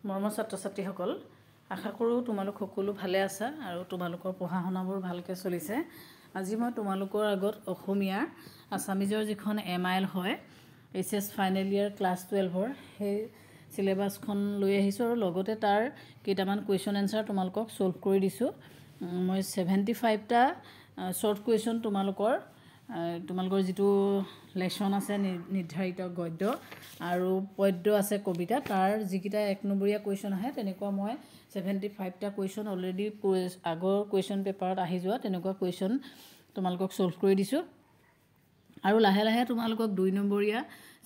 মৰমৰ ছাত্ৰ-ছাত্ৰীসকল আশা কৰোঁ তোমালোক সকলো ভালে আছা আৰু তোমালোকৰ পঢ়া শুনাবোৰ ভালকৈ চলিছে। আজি মই তোমালোকৰ আগত অসমীয়াৰ আছামিজৰ যিখন MIL হয় HS ফাইনেল ইয়াৰ ক্লাছ 12ৰ সেই সিলেবাসখন লৈ আহিছোঁ আৰু লগতে তাৰ কেইটামান কুৱেশ্যন এনসাৰ তোমালোকক সলভ কৰি দিছোঁ। মই 75টা শৰ্ট কুৱেশ্যন তোমালোকৰ যিটো লেসন আছে নিৰ্ধাৰিত গদ্য আৰু পদ্য আছে কবিতা তাৰ যিকিটা এক নম্বৰীয়া কুৱেশ্যন আহে তেনেকুৱা মই 75টা কুৱেশ্যন অলৰেডি আগৰ কুৱেশ্যন পেপাৰত আহি যোৱা তেনেকুৱা কুৱেশ্যন তোমালোকক সলভ কৰি দিছোঁ আৰু লাহে লাহে তোমালোকক 2 নম্বৰীয়া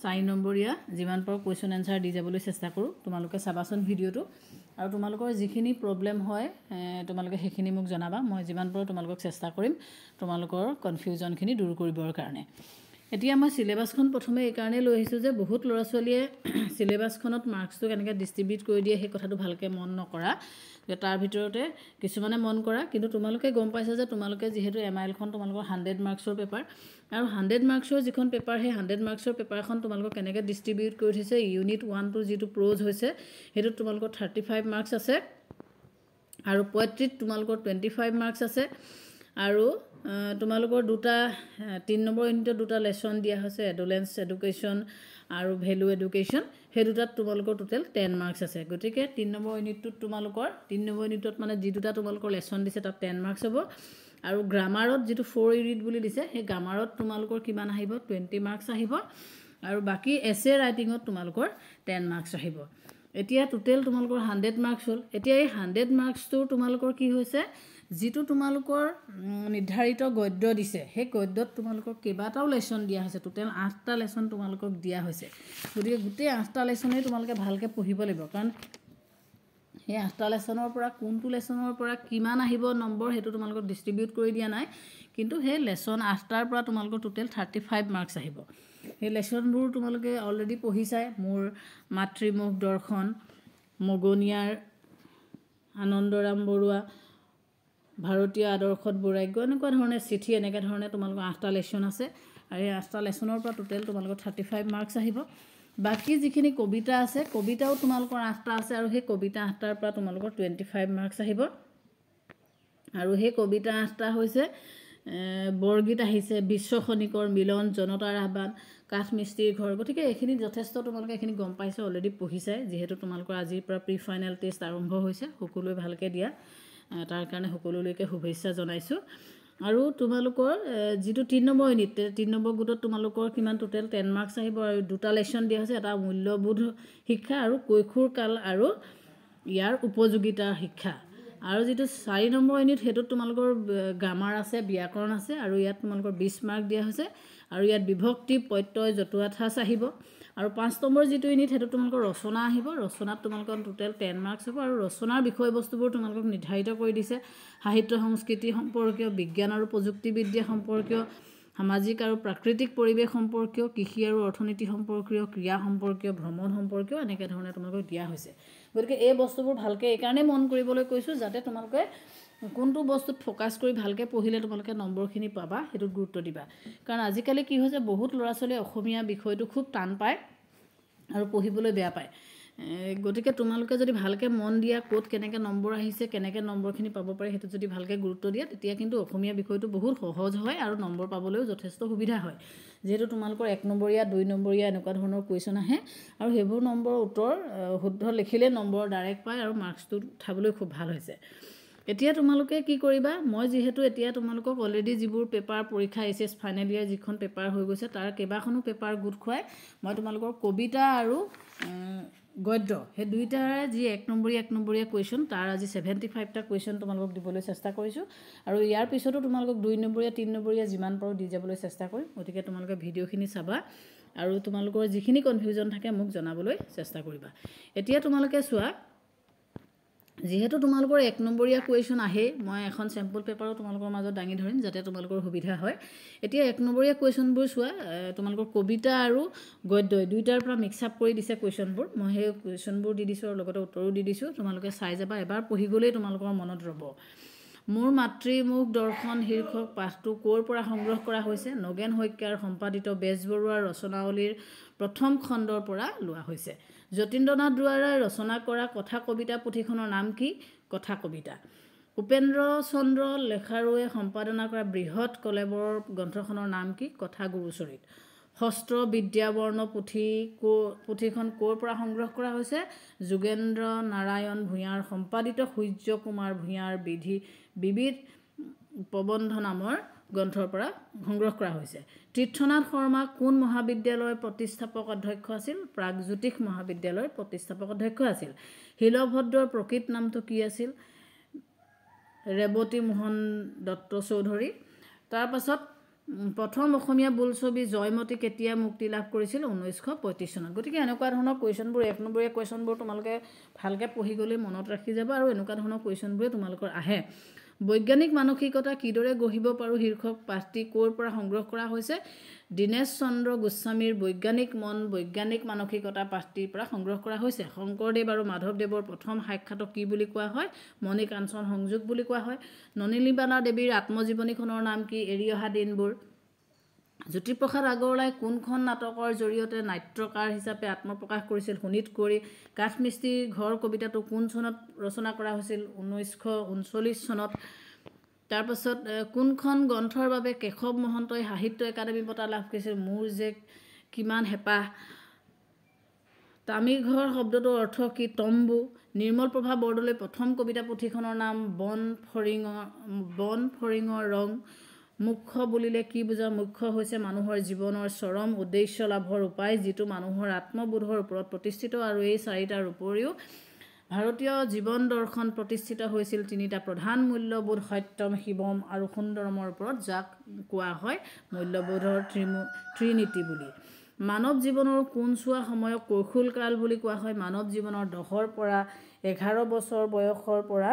4 নম্বৰীয়া যিমান পাৰো কুৱেশ্যন এনসাৰ দি যাবলৈ চেষ্টা কৰোঁ। তোমালোকে চাবাচোন ভিডিঅ'টো আৰু তোমালোকৰ যিখিনি প্ৰবলেম হয় তোমালোকে সেইখিনি মোক জনাবা। মই যিমান পাৰো তোমালোকক চেষ্টা কৰিম তোমালোকৰ কনফিউজনখিনি দূৰ কৰিবৰ কাৰণে। এতিয়া মই সিলেবাসখন প্ৰথমে এই কাৰণে লৈ আহিছোঁ যে বহুত ল'ৰা ছোৱালীয়ে সিলেবাসখনত মাৰ্কছটো কেনেকৈ ডিস্ট্ৰিবিউট কৰি দিয়ে সেই কথাটো ভালকৈ মন নকৰা, যে তাৰ ভিতৰতে কিছুমানে মন কৰা, কিন্তু তোমালোকে গম পাইছা যে তোমালোকে যিহেতু MILখন তোমালোকৰ 100 মাৰ্কছৰ পেপাৰ আৰু 100 মাৰ্কছৰ যিখন পেপাৰ সেই 100 মাৰ্কছৰ পেপাৰখন তোমালোকক কেনেকৈ ডিস্ট্ৰিবিউট কৰি থৈছে। ইউনিট 1 যিটো প্ৰ'জ হৈছে সেইটোত তোমালোকৰ 35 মাৰ্কছ আছে আৰু পয়েট্ৰিত তোমালোকৰ 25 মাৰ্কছ আছে আৰু তোমালোকৰ 3 নম্বৰ ইউনিটত 2টা লেসন দিয়া হৈছে, এডোলেন্স এডুকেশ্যন আৰু ভেলু এডুকেশ্যন, সেই দুটাত তোমালোকৰ টোটেল 10 মাৰ্কছ আছে। গতিকে 3 নম্বৰ ইউনিটটোত তোমালোকৰ 3 নম্বৰ ইউনিটত মানে যি দুটা তোমালোকৰ লেসন দিছে তাত 10 মাৰ্কছ হ'ব আৰু গ্ৰামাৰত যিটো 4 ইউনিট বুলি দিছে সেই গ্ৰামাৰত তোমালোকৰ কিমান আহিব 20 মাৰ্কছ আহিব আৰু বাকি এছে ৰাইটিঙত তোমালোকৰ 10 মাৰ্কছ আহিব। এতিয়া টোটেল তোমালোকৰ 100 মাৰ্কছ হ'ল। এতিয়া এই 100 মাৰ্কছটো তোমালোকৰ কি হৈছে, যিটো তোমালোকৰ নিৰ্ধাৰিত গদ্য দিছে সেই গদ্যত তোমালোকক কেইবাটাও লেসন দিয়া হৈছে, টোটেল 8টা লেসন তোমালোকক দিয়া হৈছে। গতিকে গোটেই 8টা লেসনেই তোমালোকে ভালকৈ পঢ়িব লাগিব, কাৰণ সেই 8টা লেসনৰ পৰা কোনটো লেসনৰ পৰা কিমান আহিব নম্বৰ সেইটো তোমালোকক ডিস্ট্ৰিবিউট কৰি দিয়া নাই, কিন্তু সেই লেসন 8টাৰ পৰা তোমালোকৰ টোটেল 35 মাৰ্কছ আহিব। সেই লেসনবোৰ তোমালোকে অলৰেডি পঢ়িছাই, মোৰ মাতৃমুখ দৰ্শন, মগনিয়াৰ আনন্দৰাম বৰুৱা, ভাৰতীয় আদৰ্শত বৈৰাগ্য, এনেকুৱা ধৰণে চিঠি, এনেকুৱা ধৰণে তোমালোকৰ 8টা লেসন আছে আৰু এই 8টা লেসনৰ পৰা টোটেল তোমালোকৰ 35 মাৰ্কছ আহিব। বাকি যিখিনি কবিতা আছে কবিতাও তোমালোকৰ 8টা আছে আৰু সেই কবিতা 8টাৰ পৰা তোমালোকৰ 25 মাৰ্কছ আহিব আৰু সেই কবিতা 8টা হৈছে বৰগীত আহিছে, বিশ্ব খনিকৰ মিলন, জনতাৰ আহ্বান, কাঠমিস্ত্ৰীৰ ঘৰ। গতিকে এইখিনি যথেষ্ট তোমালোকে এইখিনি গম পাইছে, অলৰেডি পঢ়িছাই, যিহেতু তোমালোকৰ আজিৰ পৰা প্ৰি ফাইনেল টেষ্ট আৰম্ভ হৈছে। সকলোৱে ভালকৈ দিয়া, তাৰ কাৰণে সকলোলৈকে শুভেচ্ছা জনাইছোঁ। আৰু তোমালোকৰ যিটো 3 নম্বৰ ইউনিট 3 নম্বৰ গোটত তোমালোকৰ কিমান টোটেল 10 মাৰ্কছ আহিব আৰু 2টা লেসন দিয়া হৈছে, এটা মূল্যবোধ শিক্ষা আৰু কৈশোৰ কাল আৰু ইয়াৰ উপযোগিতা শিক্ষা। আৰু যিটো 4 নম্বৰ ইউনিট সেইটোত তোমালোকৰ গ্ৰামাৰ আছে, ব্যাকৰণ আছে আৰু ইয়াত তোমালোকৰ 20 মাৰ্ক দিয়া হৈছে আৰু ইয়াত বিভক্তি, প্ৰত্যয়, জতুৱা ঠাঁচ আহিব। আৰু 5 নম্বৰ যিটো ইউনিট সেইটো তোমালোকৰ ৰচনা আহিব, ৰচনাত তোমালোকৰ টোটেল 10 মাৰ্কছ হ'ব আৰু ৰচনাৰ বিষয়বস্তুবোৰ তোমালোকক নিৰ্ধাৰিত কৰি দিছে, সাহিত্য সংস্কৃতি সম্পৰ্কীয়, বিজ্ঞান আৰু প্ৰযুক্তিবিদ্যা সম্পৰ্কীয়, সামাজিক আৰু প্ৰাকৃতিক পৰিৱেশ সম্পৰ্কীয়, কৃষি আৰু অৰ্থনীতি সম্পৰ্কীয়, ক্ৰীড়া সম্পৰ্কীয়, ভ্ৰমণ সম্পৰ্কীয়, এনেকৈ ধৰণে তোমালোকক দিয়া হৈছে। গতিকে এই বস্তুবোৰ ভালকৈ এইকাৰণেই মন কৰিবলৈ কৈছোঁ যাতে তোমালোকে কোনটো বস্তুত ফ'কাছ কৰি ভালকৈ পঢ়িলে তোমালোকে নম্বৰখিনি পাবা সেইটোত গুৰুত্ব দিবা। কাৰণ আজিকালি কি হৈছে, বহুত ল'ৰা ছোৱালীয়ে অসমীয়া বিষয়টো খুব টান পায় আৰু পঢ়িবলৈ বেয়া পায়। গতিকে তোমালোকে যদি ভালকৈ মন দিয়া, ক'ত কেনেকৈ নম্বৰ আহিছে, কেনেকৈ নম্বৰখিনি পাব পাৰে সেইটো যদি ভালকৈ গুৰুত্ব দিয়া, তেতিয়া কিন্তু অসমীয়া বিষয়টো বহুত সহজ হয় আৰু নম্বৰ পাবলৈও যথেষ্ট সুবিধা হয়। যিহেতু তোমালোকৰ 1 নম্বৰীয়া 2 নম্বৰীয়া এনেকুৱা ধৰণৰ কুৱেশ্যন আহে আৰু সেইবোৰ নম্বৰৰ উত্তৰ শুদ্ধ লিখিলে নম্বৰ ডাইৰেক্ট পায় আৰু মাৰ্কছটো উঠাবলৈ খুব ভাল হৈছে। এতিয়া তোমালোকে কি কৰিবা, মই যিহেতু এতিয়া তোমালোকক অলৰেডি যিবোৰ পেপাৰ পৰীক্ষা HS ফাইনেল ইয়াৰ যিখন পেপাৰ হৈ গৈছে তাৰ কেইবাখনো পেপাৰ গোট খুৱাই মই তোমালোকৰ কবিতা আৰু গদ্য সেই দুইটাৰে যি 1 নম্বৰীয়া কুৱেশ্যন তাৰ আজি 75টা কুৱেশ্যন তোমালোকক দিবলৈ চেষ্টা কৰিছোঁ আৰু ইয়াৰ পিছতো তোমালোকক 2 নম্বৰীয়া 3 নম্বৰীয়া যিমান পাৰোঁ দি যাবলৈ চেষ্টা কৰিম। গতিকে তোমালোকে ভিডিঅ'খিনি চাবা আৰু তোমালোকৰ যিখিনি কনফিউজন থাকে মোক জনাবলৈ চেষ্টা কৰিবা। এতিয়া তোমালোকে চোৱা, যিহেতু তোমালোকৰ 1 নম্বৰীয়া কুৱেশ্যন আহে, মই এখন চেম্পল পেপাৰো তোমালোকৰ মাজত দাঙি ধৰিম যাতে তোমালোকৰ সুবিধা হয়। এতিয়া 1 নম্বৰীয়া কুৱেশ্যনবোৰ চোৱা, তোমালোকৰ কবিতা আৰু গদ্য দুইটাৰ পৰা মিক্স আপ কৰি দিছে কুৱেশ্যনবোৰ। মই সেই কুৱেশ্যনবোৰ দি দিছোঁ আৰু লগতে উত্তৰো দি দিছোঁ, তোমালোকে চাই যাবা, এবাৰ পঢ়ি গ'লেই তোমালোকৰ মনত ৰ'ব। মোৰ মাতৃমুখ দৰ্শন শীৰ্ষক পাঠটো ক'ৰ পৰা সংগ্ৰহ কৰা হৈছে, নগেন শইকীয়াৰ সম্পাদিত বেজবৰুৱাৰ ৰচনাৱলীৰ প্ৰথম খণ্ডৰ পৰা লোৱা হৈছে। যতীন্দ্ৰনাথ দুৱৰাই ৰচনা কৰা কথা কবিতা পুথিখনৰ নাম কি কথা কবিতা উপেন্দ্ৰ চন্দ্ৰ লেখাৰুৱে সম্পাদনা কৰা বৃহৎ কলেবৰৰ গ্ৰন্থখনৰ নাম কি কথা গুৰুচৰিত শস্ত্ৰ বিদ্যাবৰ্ণ পুথিখন ক'ৰ পৰা সংগ্ৰহ কৰা হৈছে যোগেন্দ্ৰ নাৰায়ণ ভূঞাৰ সম্পাদিত সূৰ্য কুমাৰ ভূঞাৰ বিবিধ প্ৰবন্ধ নামৰ গ্ৰন্থৰ পৰা সংগ্ৰহ কৰা হৈছে তীৰ্থনাথ শৰ্মা কোন মহাবিদ্যালয়ৰ প্ৰতিষ্ঠাপক অধ্যক্ষ আছিল প্ৰাগজ্যোতিষ মহাবিদ্যালয়ৰ প্ৰতিষ্ঠাপক অধ্যক্ষ আছিল শিলভদ্ৰৰ প্ৰকৃত নামটো কি আছিল ৰেৱতী মোহন দত্ত চৌধুৰী তাৰ পাছত প্ৰথম অসমীয়া বোলছবি জয়মতী কেতিয়া মুক্তি লাভ কৰিছিল 1935 চনত গতিকে এনেকুৱা ধৰণৰ কুৱেশ্যনবোৰ এক নম্বৰীয়া কুৱেশ্যনবোৰ তোমালোকে ভালকৈ পঢ়ি গ'লে মনত ৰাখি যাবা আৰু এনেকুৱা ধৰণৰ কুৱেশ্যনবোৰে তোমালোকৰ আহে বৈজ্ঞানিক মানসিকতা কিদৰে গঢ়িব পাৰোঁ শীৰ্ষক পাঠটি ক'ৰ পৰা সংগ্ৰহ কৰা হৈছে দীনেশ চন্দ্ৰ গোস্বামীৰ বৈজ্ঞানিক মন বৈজ্ঞানিক মানসিকতা পাঠটিৰ পৰা সংগ্ৰহ কৰা হৈছে শংকৰদেৱ আৰু মাধৱদেৱৰ প্ৰথম সাক্ষাতক কি বুলি কোৱা হয় মণি কাঞ্চন সংযোগ বুলি কোৱা হয় নলিনীবালা দেৱীৰ আত্মজীৱনীখনৰ নাম কি এৰি অহা দিনবোৰ জ্যোতিপ্ৰসাদ আগৰৱালাই কোনখন নাটকৰ জৰিয়তে নাট্যকাৰ হিচাপে আত্মপ্ৰকাশ কৰিছিল শোণিত কুঁৱৰী কাঠমিস্ত্ৰীৰ ঘৰ কবিতাটো কোন চনত ৰচনা কৰা হৈছিল 1939 চনত তাৰপাছত কোনখন গ্ৰন্থৰ বাবে কেশৱ মহন্তই সাহিত্য একাডেমী বঁটা লাভ কৰিছিল মোৰ যে কিমান হেঁপাহ তামিঘৰ শব্দটোৰ অৰ্থ কি তম্বু নিৰ্মল প্ৰভা বৰদলৈৰ প্ৰথম কবিতা পুথিখনৰ নাম বন ফৰিঙৰ ৰং মুখ্য বুলিলে কি বুজা মুখ্য হৈছে মানুহৰ জীৱনৰ চৰম উদ্দেশ্য লাভৰ উপায় যিটো মানুহৰ আত্মবোধৰ ওপৰত প্ৰতিষ্ঠিত আৰু এই চাৰিটাৰ উপৰিও ভাৰতীয় জীৱন দৰ্শন প্ৰতিষ্ঠিত হৈছিল তিনিটা প্ৰধান মূল্যবোধ সত্যম শিৱম আৰু সুন্দৰমৰ ওপৰত যাক কোৱা হয় মূল্যবোধৰ ত্ৰিনীতি বুলি মানৱ জীৱনৰ কোনছোৱা সময়ক কৈশোৰকাল বুলি কোৱা হয় মানৱ জীৱনৰ 10ৰ পৰা 11 বছৰ বয়সৰ পৰা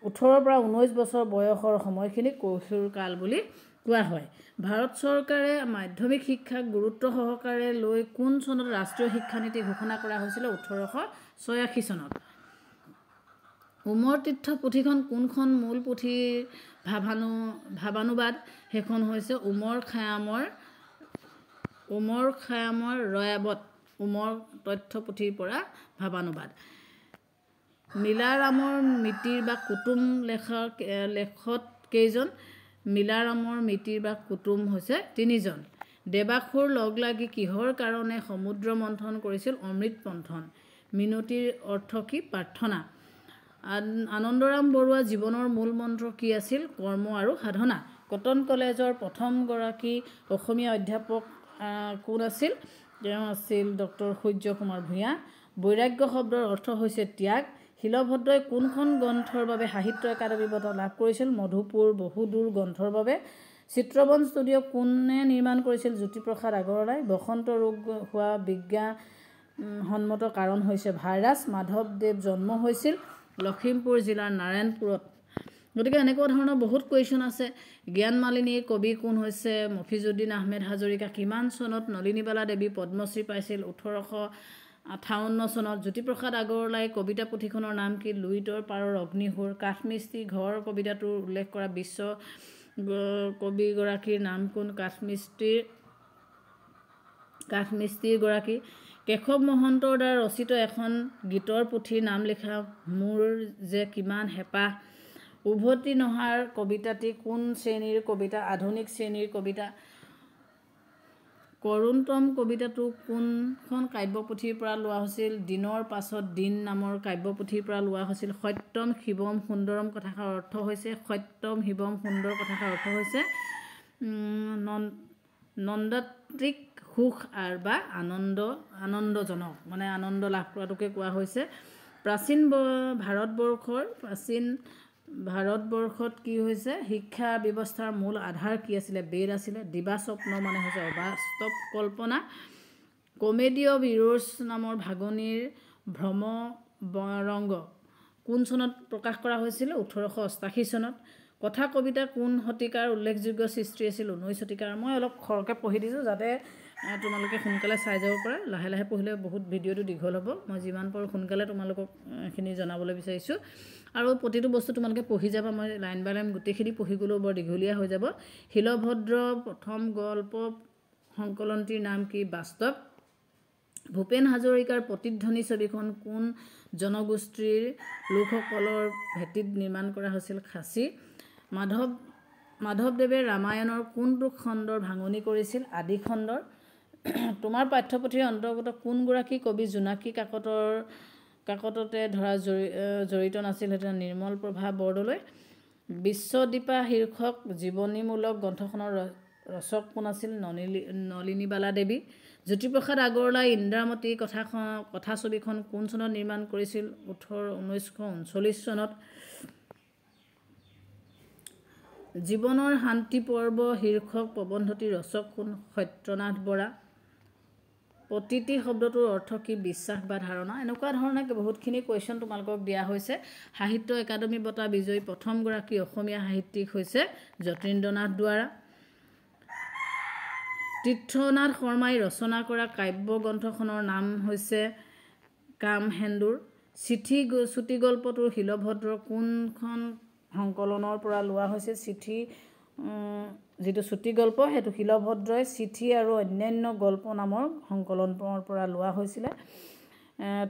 18ৰ পৰা 19 বছৰ বয়সৰ সময়খিনি কৈশোৰকাল বুলি কোৱা হয় ভাৰত চৰকাৰে মাধ্যমিক শিক্ষাক গুৰুত্ব সহকাৰে লৈ কোন চনত ৰাষ্ট্ৰীয় শিক্ষানীতি ঘোষণা কৰা হৈছিল 1886 চনত উমৰ তীৰ্থ পুথিখন কোনখন মূল পুথিৰ ভাৱানুবাদ সেইখন হৈছে উমৰ খায়ামৰ ৰয়াবত উমৰ তথ্য পুথিৰ পৰা ভাৱানুবাদ মিলাৰামৰ মিতিৰ বা কুটুম লেখত কেইজন মিলাৰামৰ মিতিৰ বা কুটুম হৈছে 3জন দেৱাসুৰ লগ লাগি কিহৰ কাৰণে সমুদ্ৰ মন্থন কৰিছিল অমৃত মন্থন মিনতিৰ অৰ্থ কি প্ৰাৰ্থনা আনন্দৰাম বৰুৱা জীৱনৰ মূল মন্ত্ৰ কি আছিল কৰ্ম আৰু সাধনা কটন কলেজৰ প্ৰথমগৰাকী অসমীয়া অধ্যাপক কোন আছিল তেওঁ আছিল ডক্টৰ সূৰ্য কুমাৰ ভূঞা বৈৰাগ্য শব্দৰ অৰ্থ হৈছে ত্যাগ শিলভদ্ৰই কোনখন গ্ৰন্থৰ বাবে সাহিত্য একাডেমী বঁটা লাভ কৰিছিল মধুপুৰ বহুদূৰ গ্ৰন্থৰ বাবে চিত্ৰবন ষ্টুডিঅ' কোনে নিৰ্মাণ কৰিছিল জ্যোতিপ্ৰসাদ আগৰৱালাই বসন্ত ৰোগ হোৱা বিজ্ঞানসন্মত কাৰণ হৈছে ভাইৰাছ মাধৱদেৱ জন্ম হৈছিল লখিমপুৰ জিলাৰ নাৰায়ণপুৰত গতিকে এনেকুৱা ধৰণৰ বহুত কুৱেশ্যন আছে জ্ঞান মালিনীৰ কবি কোন হৈছে মফিজুদ্দিন আহমেদ হাজৰিকা কিমান চনত নলিনীবালা দেৱী পদ্মশ্ৰী পাইছিল 1858 চনত জ্যোতিপ্ৰসাদ আগৰৱালাই কবিতা পুথিখনৰ নাম কি লুইতৰ পাৰৰ অগ্নিসুৰ কাঠমিস্ত্ৰী ঘৰ কবিতাটোৰ উল্লেখ কৰা বিশ্ব কবিগৰাকীৰ নাম কোন কাঠমিস্ত্ৰীৰ গৰাকী কেশৱ মহন্তৰ দ্বাৰা ৰচিত এখন গীতৰ পুথিৰ নাম লিখা মোৰ যে কিমান হেঁপাহ উভতি নহাৰ কবিতাটি কোন শ্ৰেণীৰ কবিতা আধুনিক শ্ৰেণীৰ কবিতা কৰোণতম কবিতাটো কোনখন কাব্যপুথিৰ পৰা লোৱা হৈছিল দিনৰ পাছত দিন নামৰ কাব্যপুথিৰ পৰা লোৱা হৈছিল সত্যম শিৱম সুন্দৰম কথাষাৰ অৰ্থ হৈছে সত্যম শিৱম সুন্দৰ কথাষাৰ অৰ্থ হৈছে নন্দাত্ৰিক সুখ আৰু বা আনন্দজনক মানে আনন্দ লাভ কৰাটোকে কোৱা হৈছে প্ৰাচীন ভাৰতবৰ্ষত কি হৈছে শিক্ষা ব্যৱস্থাৰ মূল আধাৰ কি আছিলে বেদ আছিলে দিবাস্বপ্ন মানে হৈছে অবাস্তৱ কল্পনা কমেডি অফ ইৰ'ৰ্ছ নামৰ ভাগনিৰ ভ্ৰমৰংগ কোন চনত প্ৰকাশ কৰা হৈছিল 1888 চনত কথা কবিতা কোন শতিকাৰ উল্লেখযোগ্য সৃষ্টি আছিল 19 শতিকাৰ মই অলপ খৰকৈ পঢ়ি দিছোঁ যাতে তোমালোকে সোনকালে চাই যাব পাৰা লাহে লাহে পঢ়িলে বহুত ভিডিঅ'টো দীঘল হ'ব মই যিমান পাৰোঁ সোনকালে তোমালোকক এইখিনি জনাবলৈ বিচাৰিছোঁ আৰু প্ৰতিটো বস্তু তোমালোকে পঢ়ি যাবা মই লাইন বাই লাইন গোটেইখিনি পঢ়ি গ'লেও বৰ দীঘলীয়া হৈ যাব শিলভদ্ৰ প্ৰথম গল্প সংকলনটিৰ নাম কি বাস্তৱ ভূপেন হাজৰিকাৰ প্ৰতিধ্বনি ছবিখন কোন জনগোষ্ঠীৰ লোকসকলৰ ভেটিত নিৰ্মাণ কৰা হৈছিল? খাচী। মাধৱদেৱে ৰামায়ণৰ কোনটো খণ্ডৰ ভাঙনি কৰিছিল? আদি খণ্ডৰ। তোমাৰ পাঠ্যপুথিৰ অন্তৰ্গত কোনগৰাকী কবি জোনাকী কাকততে ধৰা জড়িত নাছিল? সেইটো নিৰ্মল প্ৰভা বৰদলৈ। বিশ্বদীপা শীৰ্ষক জীৱনীমূলক গ্ৰন্থখনৰ ৰচক কোন আছিল? নলিনীবালা দেৱী। জ্যোতিপ্ৰসাদ আগৰৱালাই ইন্দ্ৰাৱতী কথাছবিখন কোন চনত নিৰ্মাণ কৰিছিল? 1939 চনত। জীৱনৰ শান্তি পৰ্ব শীৰ্ষক প্ৰবন্ধটিৰ ৰচক কোন? সত্যনাথ বৰা। প্ৰতিটি শব্দটোৰ অৰ্থ কি? বিশ্বাস বা ধাৰণা। এনেকুৱা ধৰণে বহুতখিনি কুৱেশ্যন তোমালোকক দিয়া হৈছে। সাহিত্য একাডেমী বঁটা বিজয়ী প্ৰথমগৰাকী অসমীয়া সাহিত্যিক হৈছে যতীন্দ্ৰনাথ দুৱৰা। তীৰ্থনাথ শৰ্মাই ৰচনা কৰা কাব্য গ্ৰন্থখনৰ নাম হৈছে কামহেন্দুৰ। চুটিগল্পটোৰ শিলভদ্ৰৰ কোনখন সংকলনৰ পৰা লোৱা হৈছে? চিঠি যিটো চুটিগল্প সেইটো শিলভদ্ৰই চিঠি আৰু অন্যান্য গল্প নামৰ সংকলনৰ পৰা লোৱা হৈছিলে।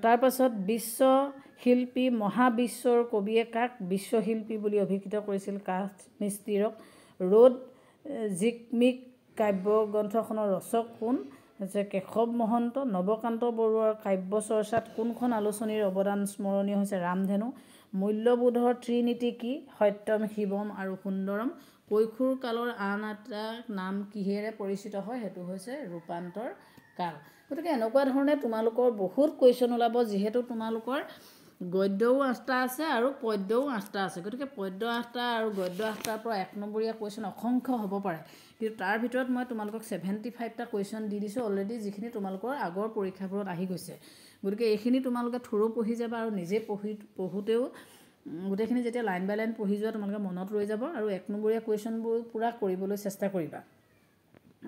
তাৰপাছত বিশ্বশিল্পী মহাবিশ্বৰ কবিয়ে কাক বিশ্বশিল্পী বুলি অভিহিত কৰিছিল? কাঠ মিস্ত্ৰীক। ৰ'দ জিকমিক কাব্য গ্ৰন্থখনৰ ৰচক কোন? হৈছে কেশৱ মহন্ত। নৱকান্ত বৰুৱাৰ কাব্য চৰ্চাত কোনখন আলোচনীৰ অৱদান স্মৰণীয়? হৈছে ৰামধেনু। মূল্যবোধৰ ত্ৰিনীতি কি? সত্যম, শিৱম আৰু সুন্দৰম। কৈশোৰ কালৰ আন এটা নাম কিহেৰে পৰিচিত হয়? সেইটো হৈছে ৰূপান্তৰ কাল। গতিকে এনেকুৱা ধৰণে তোমালোকৰ বহুত কুৱেশ্যন ওলাব, যিহেতু তোমালোকৰ গদ্যও 8টা আছে আৰু পদ্যও 8টা আছে। গতিকে পদ্য 8টা আৰু গদ্য 8টাৰ পৰা 1 নম্বৰীয়া কুৱেশ্যন অসংখ্য হ'ব পাৰে, কিন্তু তাৰ ভিতৰত মই তোমালোকক 75টা কুৱেশ্যন দি দিছোঁ অলৰেডি, যিখিনি তোমালোকৰ আগৰ পৰীক্ষাবোৰত আহি গৈছে। গতিকে এইখিনি তোমালোকে থোৰো পঢ়ি যাবা আৰু নিজে পঢ়োঁতেও গোটেইখিনি যেতিয়া লাইন বাই লাইন পঢ়ি যোৱা তোমালোকে মনত ৰৈ যাব। আৰু 1 নম্বৰীয়া কুৱেশ্যনবোৰ পূৰা কৰিবলৈ চেষ্টা কৰিবা।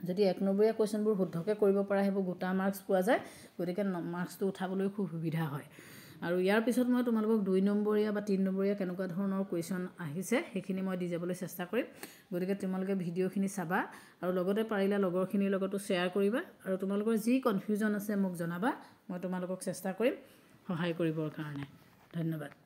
যদি 1 নম্বৰীয়া কুৱেশ্যনবোৰ শুদ্ধকৈ কৰিব পৰা সেইবোৰ গোটা মাৰ্কছ পোৱা যায়, গতিকে মাৰ্কছটো উঠাবলৈ খুব সুবিধা হয়। আৰু ইয়াৰ পিছত মই তোমালোকক 2 নম্বৰীয়া বা 3 নম্বৰীয়া কেনেকুৱা ধৰণৰ কুৱেশ্যন আহিছে সেইখিনি মই দি যাবলৈ চেষ্টা কৰিম। গতিকে তোমালোকে ভিডিঅ'খিনি চাবা আৰু লগতে পাৰিলে লগৰখিনিৰ লগতো শ্বেয়াৰ কৰিবা। আৰু তোমালোকৰ যি কনফিউজন আছে মোক জনাবা, মই তোমালোকক চেষ্টা কৰিম সহায় কৰিবৰ কাৰণে। ধন্যবাদ।